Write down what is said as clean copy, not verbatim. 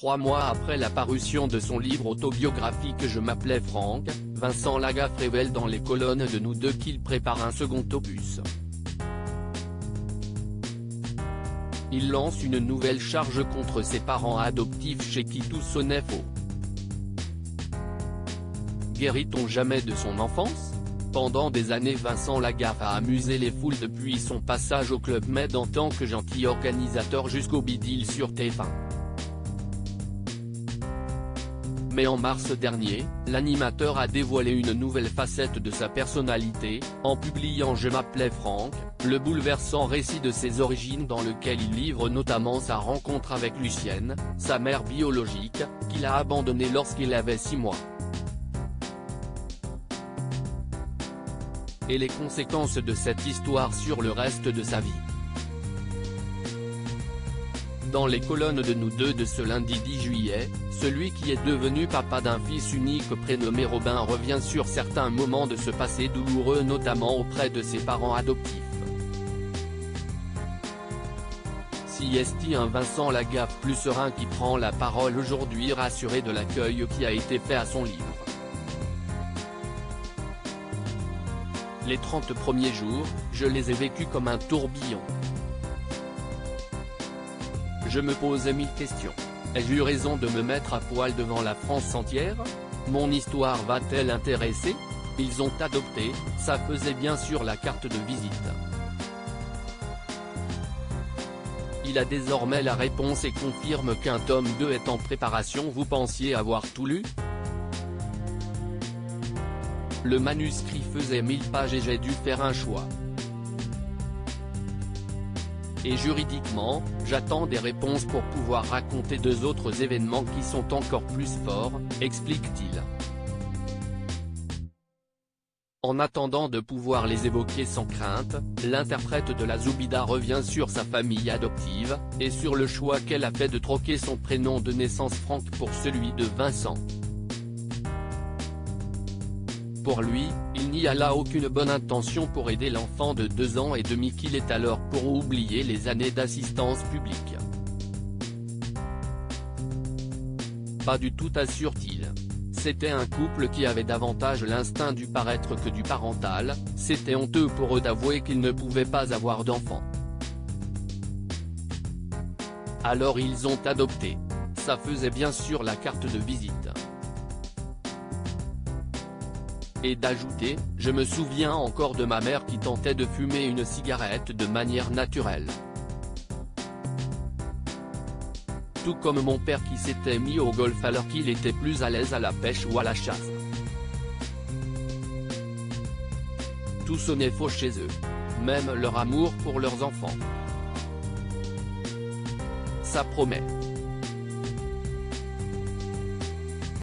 3 mois après la parution de son livre autobiographique Je m'appelais Franck, Vincent Lagaffe révèle dans les colonnes de Nous Deux qu'il prépare un second opus. Il lance une nouvelle charge contre ses parents adoptifs chez qui tout sonnait faux. Guérit-on jamais de son enfance ? Pendant des années Vincent Lagaffe a amusé les foules depuis son passage au Club Med en tant que gentil organisateur jusqu'au bidil sur TF1. Mais en mars dernier, l'animateur a dévoilé une nouvelle facette de sa personnalité, en publiant Je m'appelais Franck, le bouleversant récit de ses origines dans lequel il livre notamment sa rencontre avec Lucienne, sa mère biologique, qu'il a abandonnée lorsqu'il avait 6 mois. Et les conséquences de cette histoire sur le reste de sa vie. Dans les colonnes de Nous Deux de ce lundi 10 juillet, celui qui est devenu papa d'un fils unique prénommé Robin revient sur certains moments de ce passé douloureux notamment auprès de ses parents adoptifs. Si est un Vincent Lagaffe plus serein qui prend la parole aujourd'hui rassuré de l'accueil qui a été fait à son livre. Les 30 premiers jours, je les ai vécus comme un tourbillon. Je me posais 1000 questions. Ai-je eu raison de me mettre à poil devant la France entière? Mon histoire va-t-elle intéresser? Ils ont adopté, ça faisait bien sûr la carte de visite. Il a désormais la réponse et confirme qu'un tome 2 est en préparation. Vous pensiez avoir tout lu? Le manuscrit faisait 1000 pages et j'ai dû faire un choix. Et juridiquement, j'attends des réponses pour pouvoir raconter 2 autres événements qui sont encore plus forts, explique-t-il. En attendant de pouvoir les évoquer sans crainte, l'interprète de la Zoubida revient sur sa famille adoptive, et sur le choix qu'elle a fait de troquer son prénom de naissance Franck pour celui de Vincent. Pour lui, il n'y a là aucune bonne intention pour aider l'enfant de 2 ans et demi qu'il est alors pour oublier les années d'assistance publique. Pas du tout assure-t-il. C'était un couple qui avait davantage l'instinct du paraître que du parental, c'était honteux pour eux d'avouer qu'ils ne pouvaient pas avoir d'enfant. Alors ils ont adopté. Ça faisait bien sûr la carte de visite. Et d'ajouter, je me souviens encore de ma mère qui tentait de fumer une cigarette de manière naturelle. Tout comme mon père qui s'était mis au golf alors qu'il était plus à l'aise à la pêche ou à la chasse. Tout sonnait faux chez eux. Même leur amour pour leurs enfants. Ça promet.